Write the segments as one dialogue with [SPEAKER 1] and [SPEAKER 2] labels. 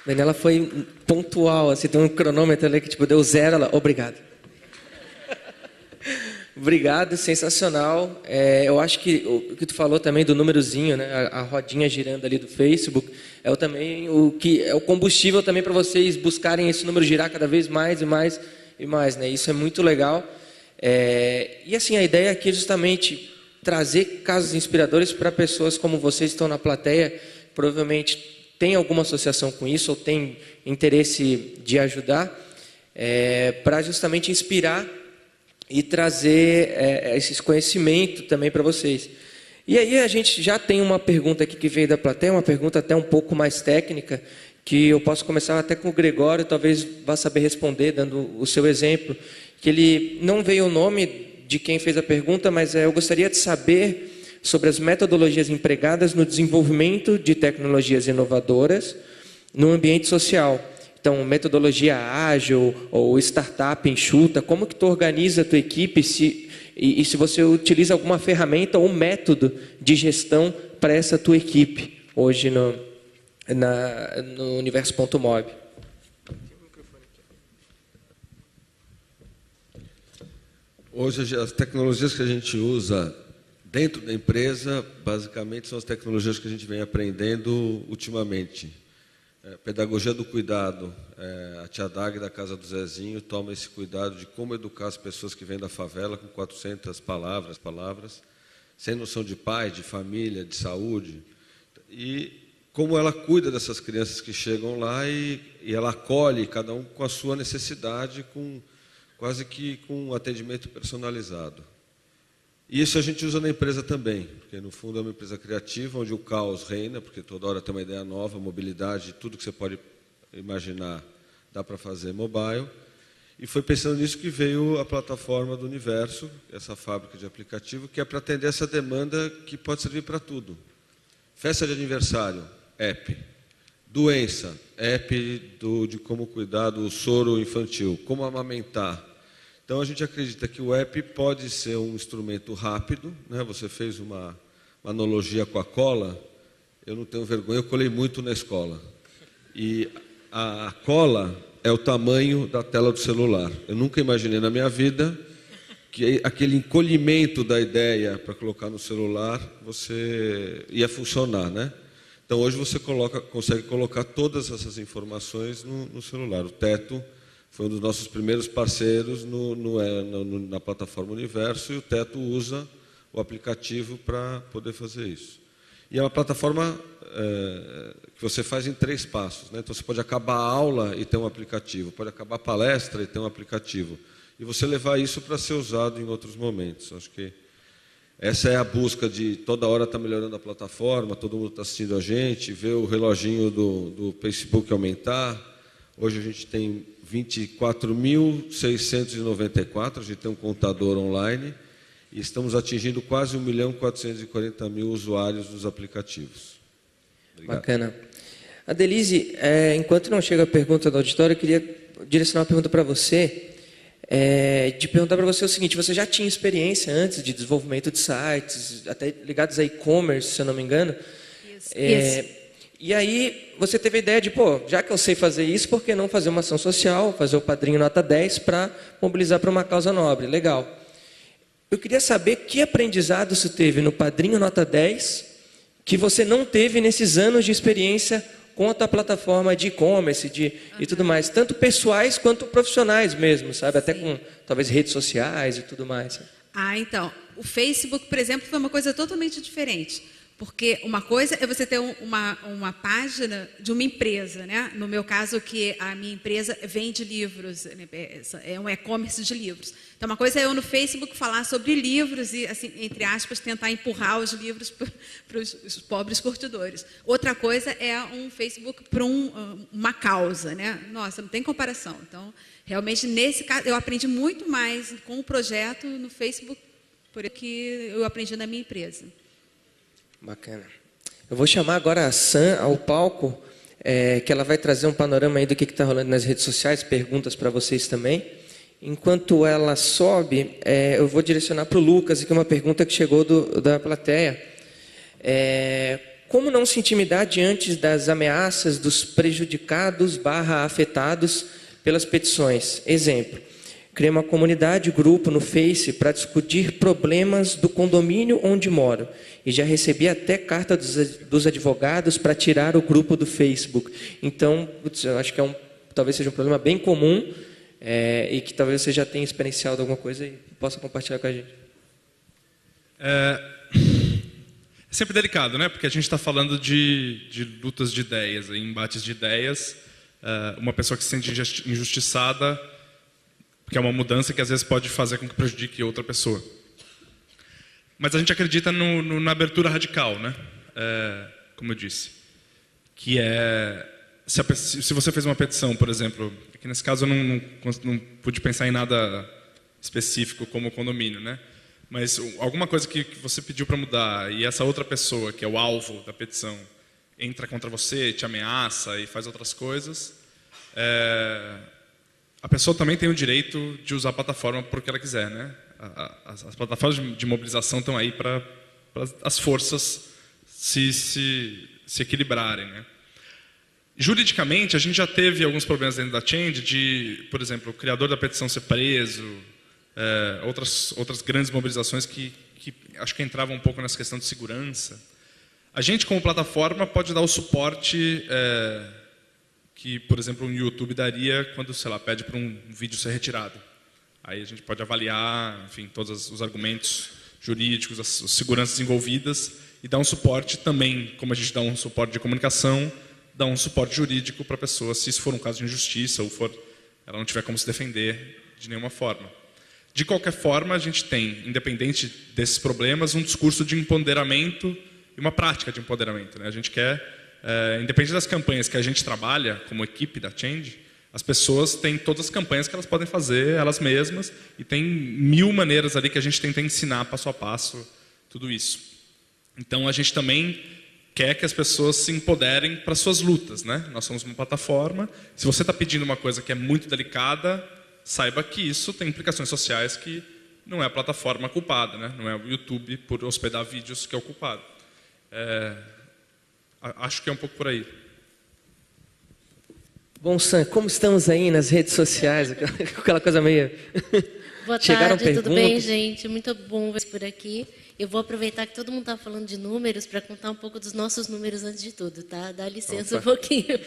[SPEAKER 1] Daniela foi pontual, assim, tem um cronômetro ali que tipo, deu 0, ela, obrigado. Obrigado, sensacional. Eu acho que o que tu falou também do númerozinho, né, a rodinha girando ali do Facebook, também o que é o combustível também para vocês buscarem esse número girar cada vez mais e mais e mais, né? Isso é muito legal. E assim, a ideia aqui é justamente trazer casos inspiradores para pessoas como vocês que estão na plateia, provavelmente tem alguma associação com isso ou tem interesse de ajudar, para justamente inspirar e trazer esse conhecimento também para vocês. E aí a gente já tem uma pergunta aqui que veio da plateia, uma pergunta até um pouco mais técnica, que eu posso começar até com o Gregório, talvez vá saber responder, dando o seu exemplo, que ele não veio o nome de quem fez a pergunta, mas eu gostaria de saber sobre as metodologias empregadas no desenvolvimento de tecnologias inovadoras no ambiente social. Então, metodologia ágil ou startup enxuta, como que tu organiza a tua equipe e se você utiliza alguma ferramenta ou método de gestão para essa tua equipe hoje no Universo.mob.
[SPEAKER 2] Hoje as tecnologias que a gente usa dentro da empresa, basicamente são as tecnologias que a gente vem aprendendo ultimamente. Pedagogia do cuidado. A tia Dag da Casa do Zezinho toma esse cuidado de como educar as pessoas que vêm da favela com 400 palavras, sem noção de pai, de família, de saúde. E como ela cuida dessas crianças que chegam lá e ela acolhe cada um com a sua necessidade, quase que com um atendimento personalizado. E isso a gente usa na empresa também, porque no fundo é uma empresa criativa, onde o caos reina, porque toda hora tem uma ideia nova, mobilidade, tudo que você pode imaginar dá para fazer mobile. E foi pensando nisso que veio a plataforma do Universo, essa fábrica de aplicativo, que é para atender essa demanda que pode servir para tudo. Festa de aniversário, app. Doença, app de como cuidar do soro infantil, como amamentar. Então, a gente acredita que o app pode ser um instrumento rápido, né? Você fez uma analogia com a cola, eu não tenho vergonha, eu colei muito na escola. E a cola é o tamanho da tela do celular. Eu nunca imaginei na minha vida que aquele encolhimento da ideia para colocar no celular, você ia funcionar, né? Então, hoje você consegue colocar todas essas informações no celular. O Teto foi um dos nossos primeiros parceiros na plataforma Universo, e o Teto usa o aplicativo para poder fazer isso. E é uma plataforma que você faz em 3 passos, né? Então, você pode acabar a aula e ter um aplicativo, pode acabar a palestra e ter um aplicativo, e você levar isso para ser usado em outros momentos. Acho que essa é a busca de toda hora estar melhorando a plataforma, todo mundo está assistindo a gente, ver o reloginho do Facebook aumentar. Hoje a gente tem 24.694, a gente tem um contador online, e estamos atingindo quase 1.440.000 usuários dos aplicativos. Obrigado.
[SPEAKER 1] Bacana. Adelise, enquanto não chega a pergunta do auditório, eu queria direcionar uma pergunta para você, de perguntar para você o seguinte: você já tinha experiência antes de desenvolvimento de sites, até ligados a e-commerce, se eu não me engano?
[SPEAKER 3] Isso.
[SPEAKER 1] E aí você teve a ideia de, já que eu sei fazer isso, por que não fazer uma ação social, fazer o Padrinho Nota 10 para mobilizar para uma causa nobre? Legal. Eu queria saber que aprendizado você teve no Padrinho Nota 10 que você não teve nesses anos de experiência com a tua plataforma de e-commerce e tudo mais, tanto pessoais quanto profissionais mesmo, sabe? Até com talvez redes sociais e tudo mais.
[SPEAKER 3] Então, o Facebook, por exemplo, foi uma coisa totalmente diferente. Porque uma coisa é você ter uma página de uma empresa, né? No meu caso, que a minha empresa vende livros, né? É um e-commerce de livros. Então, uma coisa é eu no Facebook falar sobre livros e, assim, entre aspas, tentar empurrar os livros para os pobres curtidores. Outra coisa é um Facebook para uma causa, né? Nossa, não tem comparação. Então, realmente, nesse caso, eu aprendi muito mais com o projeto no Facebook por que eu aprendi na minha empresa.
[SPEAKER 1] Bacana. Eu vou chamar agora a Sam ao palco, que ela vai trazer um panorama aí do que está rolando nas redes sociais, perguntas para vocês também. Enquanto ela sobe, eu vou direcionar para o Lucas aqui uma pergunta que chegou da plateia. como não se intimidar diante das ameaças dos prejudicados/afetados pelas petições? Exemplo, criei uma comunidade, grupo no Face para discutir problemas do condomínio onde moro. E já recebi até carta dos advogados para tirar o grupo do Facebook. Então, eu acho que talvez seja um problema bem comum e que talvez você já tenha experienciado alguma coisa e possa compartilhar com a gente.
[SPEAKER 4] É sempre delicado, né? Porque a gente está falando de lutas de ideias, embates de ideias. Uma pessoa que se sente injustiçada, que é uma mudança que às vezes pode fazer com que prejudique outra pessoa. Mas a gente acredita na abertura radical, né? Como eu disse. Que se você fez uma petição, por exemplo, que nesse caso eu não pude pensar em nada específico como condomínio, né? Mas alguma coisa que você pediu para mudar e essa outra pessoa, que é o alvo da petição, entra contra você, te ameaça e faz outras coisas, a pessoa também tem o direito de usar a plataforma por que ela quiser, né? As plataformas de mobilização estão aí para as forças se equilibrarem, né? Juridicamente, a gente já teve alguns problemas dentro da Change de, por exemplo, o criador da petição ser preso, outras grandes mobilizações que acho que entravam um pouco nessa questão de segurança. A gente, como plataforma, pode dar o suporte que, por exemplo, um YouTube daria quando, sei lá, pede para um vídeo ser retirado. Aí a gente pode avaliar, enfim, todos os argumentos jurídicos, as seguranças envolvidas e dar um suporte também, como a gente dá um suporte de comunicação, dar um suporte jurídico para a pessoa, se isso for um caso de injustiça ou ela não tiver como se defender de nenhuma forma. De qualquer forma, a gente tem, independente desses problemas, um discurso de empoderamento e uma prática de empoderamento, né? A gente quer, independente das campanhas que a gente trabalha como equipe da Change, as pessoas têm todas as campanhas que elas podem fazer elas mesmas e tem 1000 maneiras ali que a gente tenta ensinar passo a passo tudo isso. Então a gente também quer que as pessoas se empoderem para suas lutas, né? Nós somos uma plataforma. Se você está pedindo uma coisa que é muito delicada, saiba que isso tem implicações sociais que não é a plataforma culpada, né? Não é o YouTube por hospedar vídeos que é o culpado. Acho que é um pouco por aí.
[SPEAKER 1] Bom, Sam, como estamos aí nas redes sociais? Aquela coisa meio...
[SPEAKER 5] Boa
[SPEAKER 1] Chegaram
[SPEAKER 5] tarde, tudo bem,
[SPEAKER 1] perguntas?
[SPEAKER 5] gente? Muito bom ver por aqui. Eu vou aproveitar que todo mundo está falando de números para contar um pouco dos nossos números antes de tudo, tá? Dá licença um pouquinho.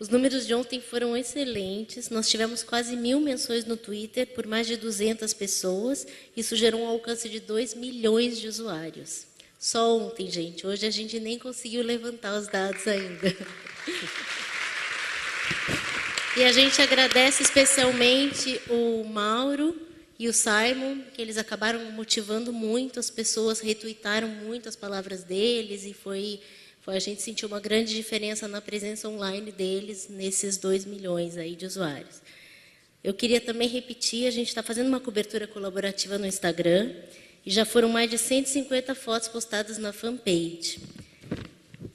[SPEAKER 5] Os números de ontem foram excelentes. Nós tivemos quase 1000 menções no Twitter por mais de 200 pessoas. Isso gerou um alcance de 2 milhões de usuários. Só ontem, gente. Hoje a gente nem conseguiu levantar os dados ainda. E a gente agradece especialmente o Mauro e o Simon, que eles acabaram motivando muito, as pessoas retuitaram muito as palavras deles e a gente sentiu uma grande diferença na presença online deles nesses 2 milhões aí de usuários. Eu queria também repetir, a gente está fazendo uma cobertura colaborativa no Instagram e já foram mais de 150 fotos postadas na fanpage.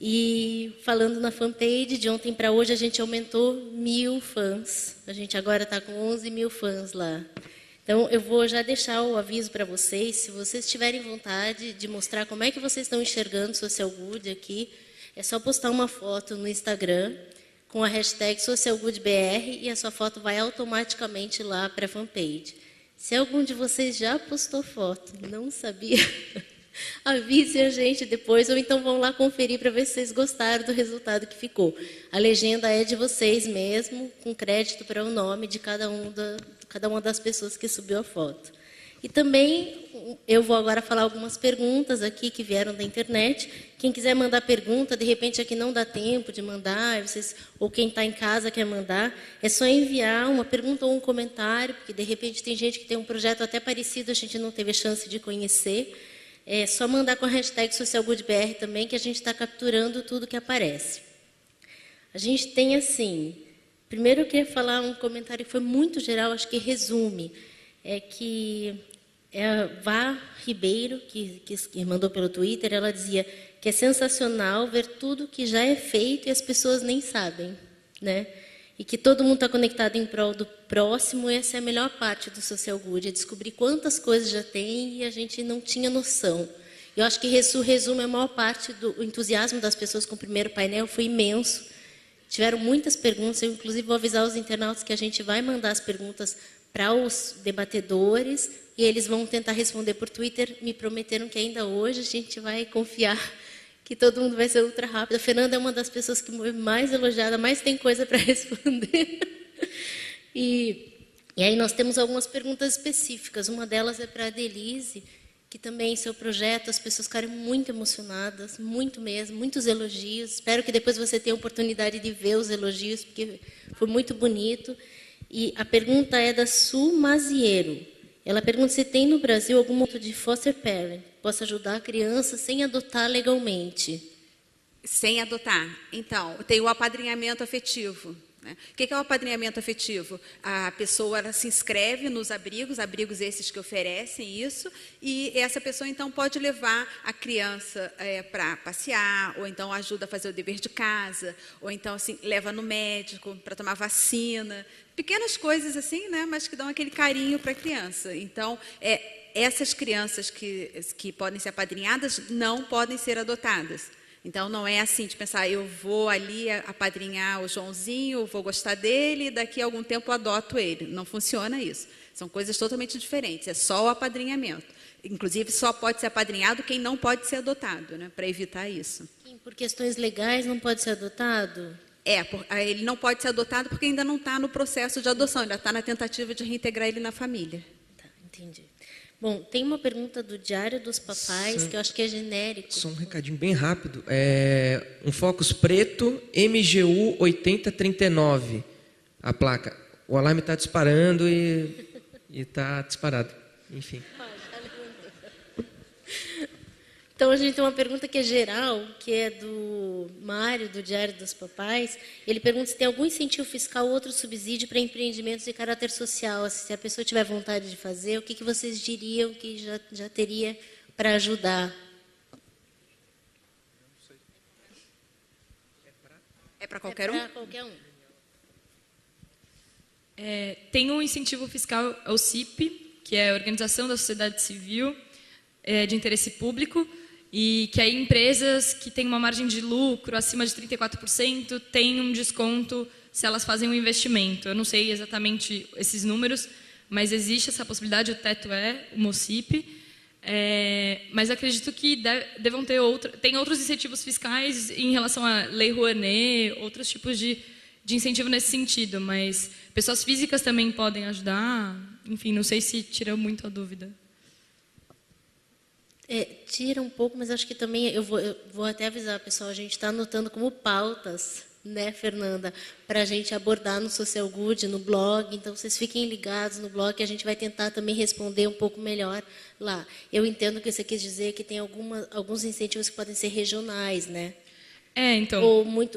[SPEAKER 5] E falando na fanpage, de ontem para hoje a gente aumentou 1000 fãs. A gente agora está com 11 mil fãs lá. Então eu vou já deixar o aviso para vocês, se vocês tiverem vontade de mostrar como é que vocês estão enxergando Social Good aqui, é só postar uma foto no Instagram com a hashtag SocialGoodBR e a sua foto vai automaticamente lá para a fanpage. Se algum de vocês já postou foto, não sabia... Avise a gente depois, ou então vão lá conferir para ver se vocês gostaram do resultado que ficou. A legenda é de vocês mesmo, com crédito para o nome de cada uma das pessoas que subiu a foto. E também eu vou agora falar algumas perguntas aqui que vieram da internet. Quem quiser mandar pergunta, de repente aqui não dá tempo de mandar, ou quem está em casa quer mandar, é só enviar uma pergunta ou um comentário, porque de repente tem gente que tem um projeto até parecido, a gente não teve a chance de conhecer. É só mandar com a hashtag SocialGoodBR também, que a gente está capturando tudo que aparece. A gente tem assim... Primeiro eu queria falar um comentário que foi muito geral, acho que resume. A Vá Ribeiro, que mandou pelo Twitter, ela dizia que é sensacional ver tudo que já é feito e as pessoas nem sabem, né? E que todo mundo está conectado em prol do próximo, essa é a melhor parte do Social Good, é descobrir quantas coisas já tem e a gente não tinha noção. Eu acho que isso resume a maior parte do entusiasmo das pessoas com o primeiro painel, foi imenso. Tiveram muitas perguntas, eu inclusive vou avisar os internautas que a gente vai mandar as perguntas para os debatedores e eles vão tentar responder por Twitter. Me prometeram que ainda hoje a gente vai confiar que todo mundo vai ser ultra rápido. A Fernanda é uma das pessoas que foi mais elogiada, mais tem coisa para responder. E aí nós temos algumas perguntas específicas. Uma delas é para a Denise, que também, seu projeto, as pessoas ficaram muito emocionadas, muito mesmo, muitos elogios. Espero que depois você tenha a oportunidade de ver os elogios, porque foi muito bonito. E a pergunta é da Su Maziero. Ela pergunta se tem no Brasil algum modo de foster parent que possa ajudar a criança sem adotar legalmente.
[SPEAKER 3] Sem adotar. Então, tem o apadrinhamento afetivo. Né? O que é o apadrinhamento afetivo? A pessoa ela se inscreve nos abrigos esses que oferecem isso, e essa pessoa então pode levar a criança para passear, ou então ajuda a fazer o dever de casa, ou então assim, leva no médico para tomar vacina. Pequenas coisas assim, né, mas que dão aquele carinho para a criança. Então, essas crianças que podem ser apadrinhadas não podem ser adotadas. Então, não é assim de pensar, eu vou ali apadrinhar o Joãozinho, vou gostar dele, e daqui a algum tempo eu adoto ele. Não funciona isso. São coisas totalmente diferentes, é só o apadrinhamento. Inclusive, só pode ser apadrinhado quem não pode ser adotado, né, para evitar isso.
[SPEAKER 5] Por questões legais não pode ser adotado?
[SPEAKER 3] Ele não pode ser adotado porque ainda não está no processo de adoção, ainda está na tentativa de reintegrar ele na família.
[SPEAKER 5] Tá, entendi. Bom, tem uma pergunta do Diário dos Papais, que eu acho que é genérico.
[SPEAKER 1] Só um recadinho bem rápido. Um Focus preto, MGU 8039, a placa. O alarme está disparando e está disparado. Enfim.
[SPEAKER 5] Então, a gente tem uma pergunta que é geral, que é do Mário, do Diário dos Papais. Ele pergunta se tem algum incentivo fiscal ou outro subsídio para empreendimentos de caráter social. Se a pessoa tiver vontade de fazer, o que vocês diriam que já teria para ajudar?
[SPEAKER 3] É para qualquer um?
[SPEAKER 5] É para qualquer um.
[SPEAKER 6] Tem um incentivo fiscal, o CIP, que é a Organização da Sociedade Civil de Interesse Público, e que aí empresas que têm uma margem de lucro acima de 34% têm um desconto se elas fazem um investimento. Eu não sei exatamente esses números, mas existe essa possibilidade, o teto é o MOCIP, mas acredito que devam ter tem outros incentivos fiscais em relação à Lei Rouanet, outros tipos de incentivo nesse sentido, mas pessoas físicas também podem ajudar, enfim, não sei se tira muito a dúvida.
[SPEAKER 5] Tira um pouco, mas acho que também, eu vou até avisar, pessoal, a gente está anotando como pautas, né, Fernanda, para a gente abordar no Social Good, no blog, então vocês fiquem ligados no blog, que a gente vai tentar também responder um pouco melhor lá. Eu entendo que você quis dizer que tem alguns incentivos que podem ser regionais, né?
[SPEAKER 6] Então.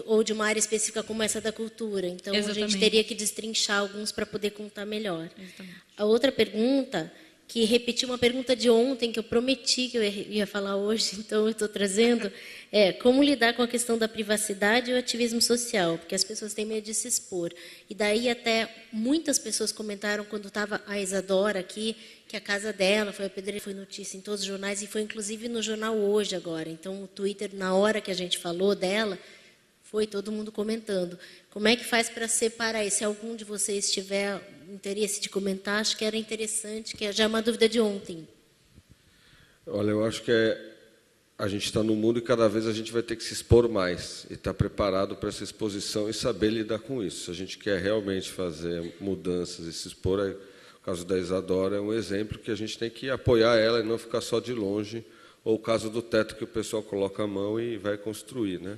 [SPEAKER 5] Ou de uma área específica como essa da cultura. Então, exatamente. A gente teria que destrinchar alguns para poder contar melhor. Exatamente. A outra pergunta, que repetiu uma pergunta de ontem, que eu prometi que eu ia falar hoje, então eu estou trazendo, como lidar com a questão da privacidade e o ativismo social, porque as pessoas têm medo de se expor. E daí até muitas pessoas comentaram, quando estava a Isadora aqui, que a casa dela foi apedrejada, foi notícia em todos os jornais, e foi inclusive no jornal Hoje agora. Então, o Twitter, na hora que a gente falou dela, foi todo mundo comentando. Como é que faz para separar? E se algum de vocês tiver interesse de comentar, acho que era interessante, que já é uma dúvida de ontem.
[SPEAKER 2] Olha, eu acho que a gente está no mundo e cada vez a gente vai ter que se expor mais e estar preparado para essa exposição e saber lidar com isso. Se a gente quer realmente fazer mudanças e se expor, o caso da Isadora é um exemplo que a gente tem que apoiar ela e não ficar só de longe, ou o caso do teto que o pessoal coloca a mão e vai construir, né?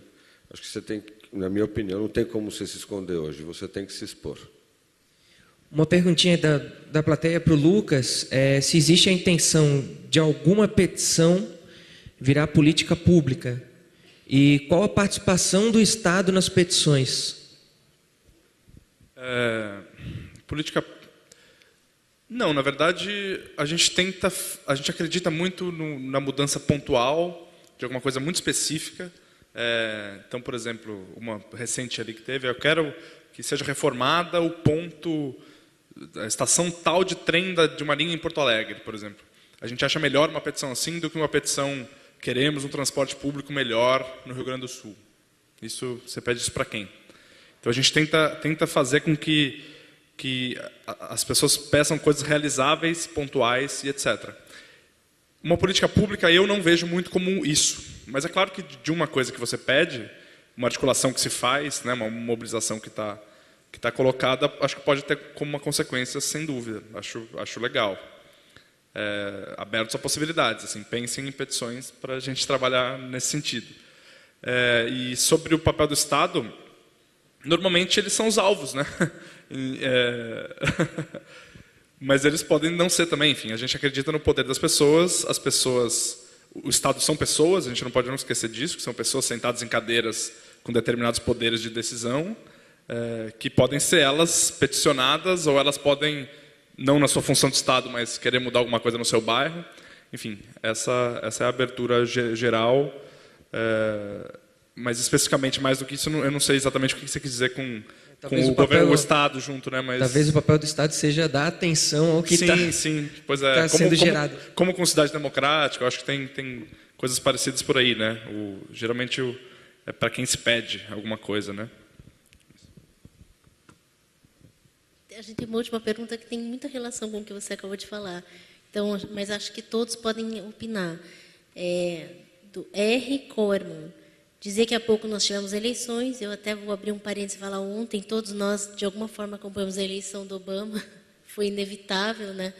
[SPEAKER 2] Acho que você tem, na minha opinião, não tem como você se esconder hoje, você tem que se expor.
[SPEAKER 1] Uma perguntinha da plateia para o Lucas, se existe a intenção de alguma petição virar política pública e qual a participação do Estado nas petições?
[SPEAKER 4] Política... Não, na verdade, a gente acredita muito na mudança pontual de alguma coisa muito específica. Então, por exemplo, uma recente ali que teve, eu quero que seja reformada o ponto, a estação tal de trem de uma linha em Porto Alegre, por exemplo. A gente acha melhor uma petição assim do que uma petição queremos um transporte público melhor no Rio Grande do Sul. Isso, você pede isso para quem? Então a gente tenta fazer com que as pessoas peçam coisas realizáveis, pontuais e etc. Uma política pública eu não vejo muito como isso. Mas é claro que de uma coisa que você pede, uma articulação que se faz, né, uma mobilização que está colocada, acho que pode ter como uma consequência, sem dúvida. Acho legal. Abertos a possibilidades. Assim, pensem em petições para a gente trabalhar nesse sentido. E sobre o papel do Estado, normalmente eles são os alvos, né? Mas eles podem não ser também. Enfim, a gente acredita no poder das pessoas. As pessoas, o Estado são pessoas. A gente não pode não esquecer disso, que são pessoas sentadas em cadeiras com determinados poderes de decisão, que podem ser elas peticionadas ou elas podem, não na sua função de Estado, mas querer mudar alguma coisa no seu bairro. Enfim, essa é a abertura geral. Mas especificamente mais do que isso, eu não sei exatamente o que você quis dizer com o governo, o Estado junto, né? Mas
[SPEAKER 1] talvez o papel do Estado seja dar atenção ao que está
[SPEAKER 4] pois é,
[SPEAKER 1] sendo gerado.
[SPEAKER 4] Como com cidade democrática, eu acho que tem coisas parecidas por aí, né? Geralmente é para quem se pede alguma coisa, né?
[SPEAKER 5] A gente tem uma última pergunta que tem muita relação com o que você acabou de falar. Então, mas acho que todos podem opinar. Do R. Corman. Dizer que há pouco nós tivemos eleições, eu até vou abrir um parênteses e falar, ontem todos nós, de alguma forma, acompanhamos a eleição do Obama, foi inevitável, né?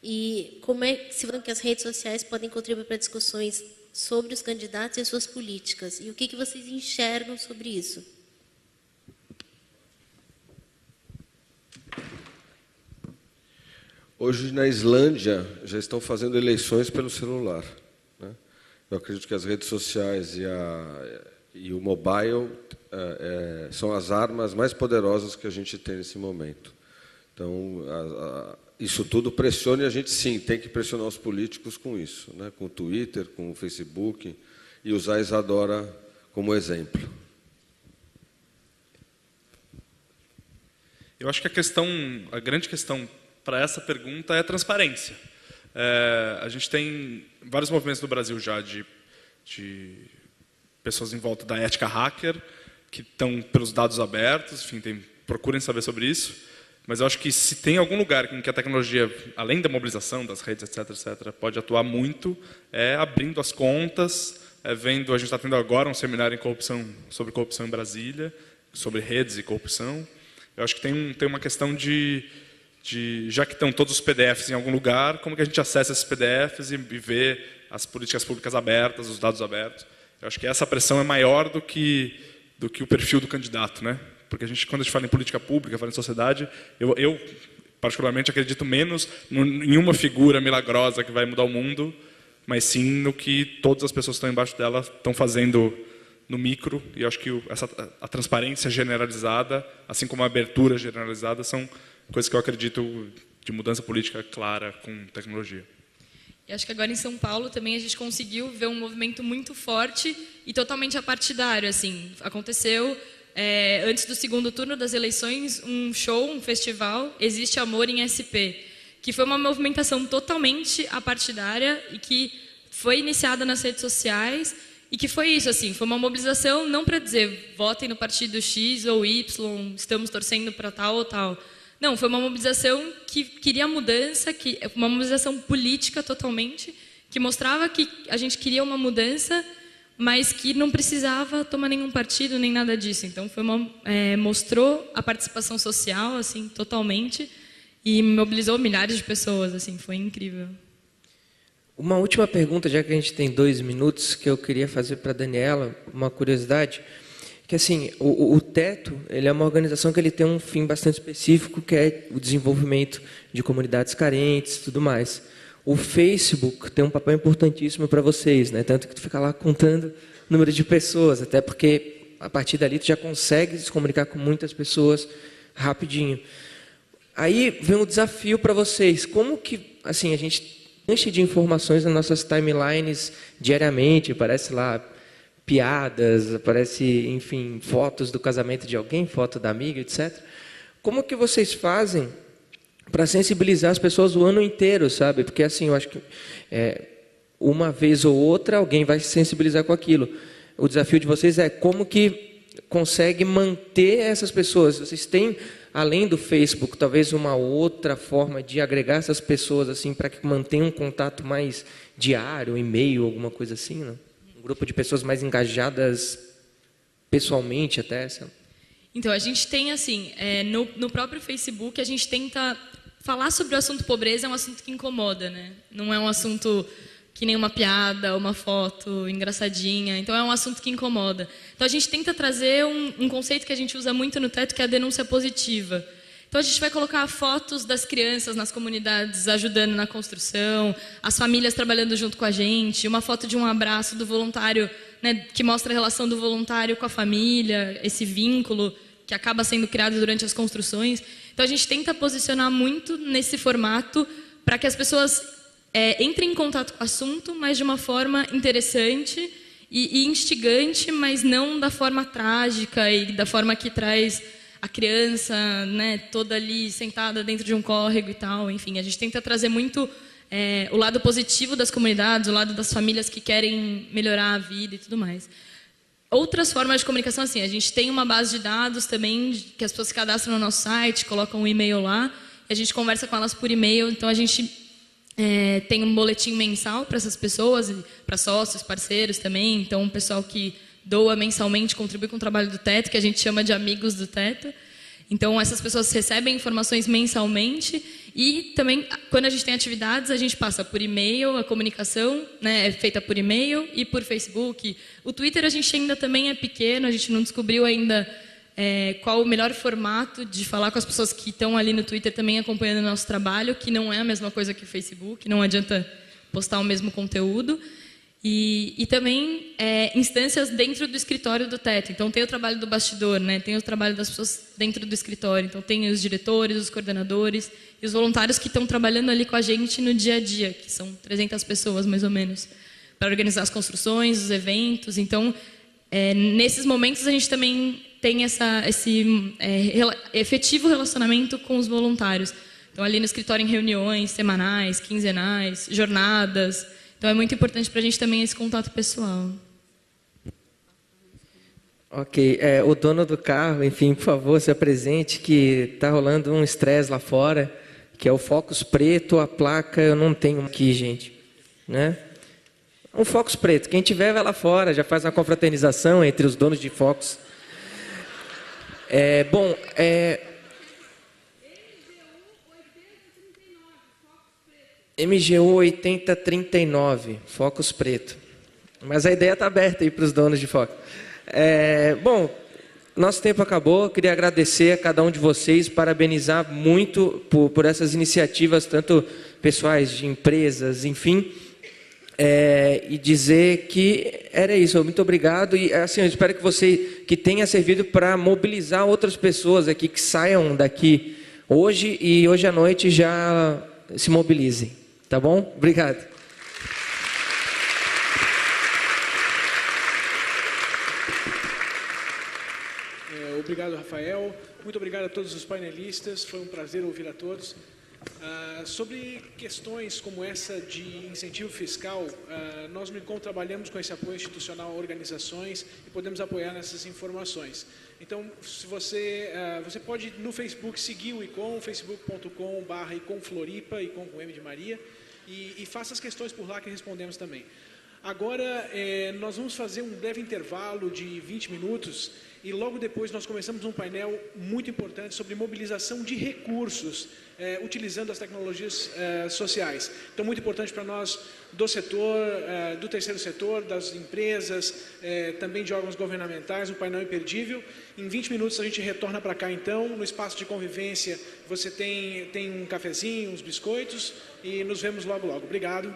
[SPEAKER 5] E como se falam que as redes sociais podem contribuir para discussões sobre os candidatos e as suas políticas? E o que vocês enxergam sobre isso?
[SPEAKER 2] Hoje, na Islândia, já estão fazendo eleições pelo celular. Eu acredito que as redes sociais e o mobile são as armas mais poderosas que a gente tem nesse momento. Então, isso tudo pressiona e a gente, sim, tem que pressionar os políticos com isso, né? Com o Twitter, com o Facebook, e usar a Isadora como exemplo.
[SPEAKER 4] Eu acho que a grande questão para essa pergunta é a transparência. A gente tem vários movimentos no Brasil já de pessoas em volta da ética hacker, que estão pelos dados abertos, enfim, procurem saber sobre isso. Mas eu acho que se tem algum lugar em que a tecnologia, além da mobilização das redes, etc., pode atuar muito, é abrindo as contas, vendo, a gente está tendo agora um seminário sobre corrupção em Brasília, sobre redes e corrupção. Eu acho que tem uma questão já que estão todos os PDFs em algum lugar, como que a gente acessa esses PDFs e vê as políticas públicas abertas, os dados abertos. Eu acho que essa pressão é maior do que o perfil do candidato, né? Porque quando a gente fala em política pública, fala em sociedade, eu particularmente acredito menos em uma figura milagrosa que vai mudar o mundo, mas sim no que todas as pessoas que estão embaixo dela estão fazendo no micro. E eu acho que a transparência generalizada, assim como a abertura generalizada, são coisas que eu acredito de mudança política clara com tecnologia.
[SPEAKER 6] E acho que agora em São Paulo também a gente conseguiu ver um movimento muito forte e totalmente apartidário. Assim, aconteceu antes do segundo turno das eleições um show, um festival, Existe Amor em SP, que foi uma movimentação totalmente apartidária e que foi iniciada nas redes sociais e que foi isso, assim, foi uma mobilização não para dizer votem no partido X ou Y, estamos torcendo para tal ou tal. Não, foi uma mobilização que queria mudança, uma mobilização política totalmente, que mostrava que a gente queria uma mudança, mas que não precisava tomar nenhum partido, nem nada disso. Então, mostrou a participação social, assim, totalmente, e mobilizou milhares de pessoas, assim, foi incrível.
[SPEAKER 1] Uma última pergunta, já que a gente tem 2 minutos, que eu queria fazer para a Daniela, uma curiosidade. Que assim, o Teto, ele é uma organização que ele tem um fim bastante específico, que é o desenvolvimento de comunidades carentes e tudo mais. O Facebook tem um papel importantíssimo para vocês, né? Tanto que tu fica lá contando o número de pessoas, até porque a partir dali tu já consegue se comunicar com muitas pessoas rapidinho. Aí vem um desafio para vocês. Como que, assim, a gente enche de informações nas nossas timelines diariamente, aparece lá piadas, aparece, enfim, fotos do casamento de alguém, foto da amiga, etc. Como que vocês fazem para sensibilizar as pessoas o ano inteiro, sabe? Porque, assim, eu acho que uma vez ou outra alguém vai se sensibilizar com aquilo. O desafio de vocês é como que consegue manter essas pessoas. Vocês têm, além do Facebook, talvez uma outra forma de agregar essas pessoas assim para que mantenham um contato mais diário, e-mail, alguma coisa assim, né? Um grupo de pessoas mais engajadas pessoalmente até, sabe?
[SPEAKER 6] Então, a gente tem, assim, no próprio Facebook, a gente tenta falar sobre o assunto pobreza, é um assunto que incomoda, né? Não é um assunto que nem uma piada, uma foto engraçadinha. Então, é um assunto que incomoda. Então, a gente tenta trazer um conceito que a gente usa muito no Teto, que é a denúncia positiva. Então, a gente vai colocar fotos das crianças nas comunidades ajudando na construção, as famílias trabalhando junto com a gente, uma foto de um abraço do voluntário, né, que mostra a relação do voluntário com a família, esse vínculo que acaba sendo criado durante as construções. Então, a gente tenta posicionar muito nesse formato para que as pessoas entrem em contato com o assunto, mas de uma forma interessante e instigante, mas não da forma trágica e da forma que traz a criança, né, toda ali sentada dentro de um córrego e tal. Enfim, a gente tenta trazer muito o lado positivo das comunidades, o lado das famílias que querem melhorar a vida e tudo mais. Outras formas de comunicação, assim, a gente tem uma base de dados também, que as pessoas se cadastram no nosso site, colocam um e-mail lá, e a gente conversa com elas por e-mail. Então, a gente tem um boletim mensal para essas pessoas, para sócios, parceiros também. Então, o pessoal que doa mensalmente, contribui com o trabalho do Teto, que a gente chama de amigos do Teto. Então, essas pessoas recebem informações mensalmente e também, quando a gente tem atividades, a gente passa por e-mail, a comunicação, né, é feita por e-mail e por Facebook. O Twitter a gente ainda também é pequeno, a gente não descobriu ainda qual o melhor formato de falar com as pessoas que estão ali no Twitter também acompanhando o nosso trabalho, que não é a mesma coisa que o Facebook, não adianta postar o mesmo conteúdo. E também instâncias dentro do escritório do Teto. Então, tem o trabalho do bastidor, né? Tem o trabalho das pessoas dentro do escritório. Então, tem os diretores, os coordenadores e os voluntários que estão trabalhando ali com a gente no dia a dia, que são 300 pessoas, mais ou menos, para organizar as construções, os eventos. Então, nesses momentos, a gente também tem esse efetivo relacionamento com os voluntários. Então, ali no escritório, em reuniões semanais, quinzenais, jornadas. Então, é muito importante para a gente também esse contato pessoal.
[SPEAKER 1] Ok. O dono do carro, enfim, por favor, se apresente, que está rolando um estresse lá fora, que é o Focus preto, a placa eu não tenho aqui, gente. Né? Um Focus preto. Quem tiver, vai lá fora, já faz uma confraternização entre os donos de Focus. MGU 8039, Focus preto. Mas a ideia está aberta aí para os donos de Focus. Nosso tempo acabou. Queria agradecer a cada um de vocês, parabenizar muito por essas iniciativas, tanto pessoais, de empresas, enfim. E dizer que era isso. Muito obrigado. E assim, eu espero que tenha servido para mobilizar outras pessoas aqui que saiam daqui hoje e hoje à noite já se mobilizem. Tá bom? Obrigado.
[SPEAKER 7] Obrigado, Rafael. Muito obrigado a todos os painelistas. Foi um prazer ouvir a todos. Sobre questões como essa de incentivo fiscal, nós no ICOM trabalhamos com esse apoio institucional a organizações e podemos apoiar nessas informações. Então, se você pode no Facebook seguir o ICOM, facebook.com/ICOMFloripa, ICOM com M de Maria, e faça as questões por lá que respondemos também. Agora, nós vamos fazer um breve intervalo de 20 minutos e logo depois nós começamos um painel muito importante sobre mobilização de recursos utilizando as tecnologias sociais. Então, muito importante para nós do setor, do terceiro setor, das empresas, também de órgãos governamentais, um painel imperdível. Em 20 minutos a gente retorna para cá, então, no espaço de convivência você tem um cafezinho, uns biscoitos e nos vemos logo logo. Obrigado.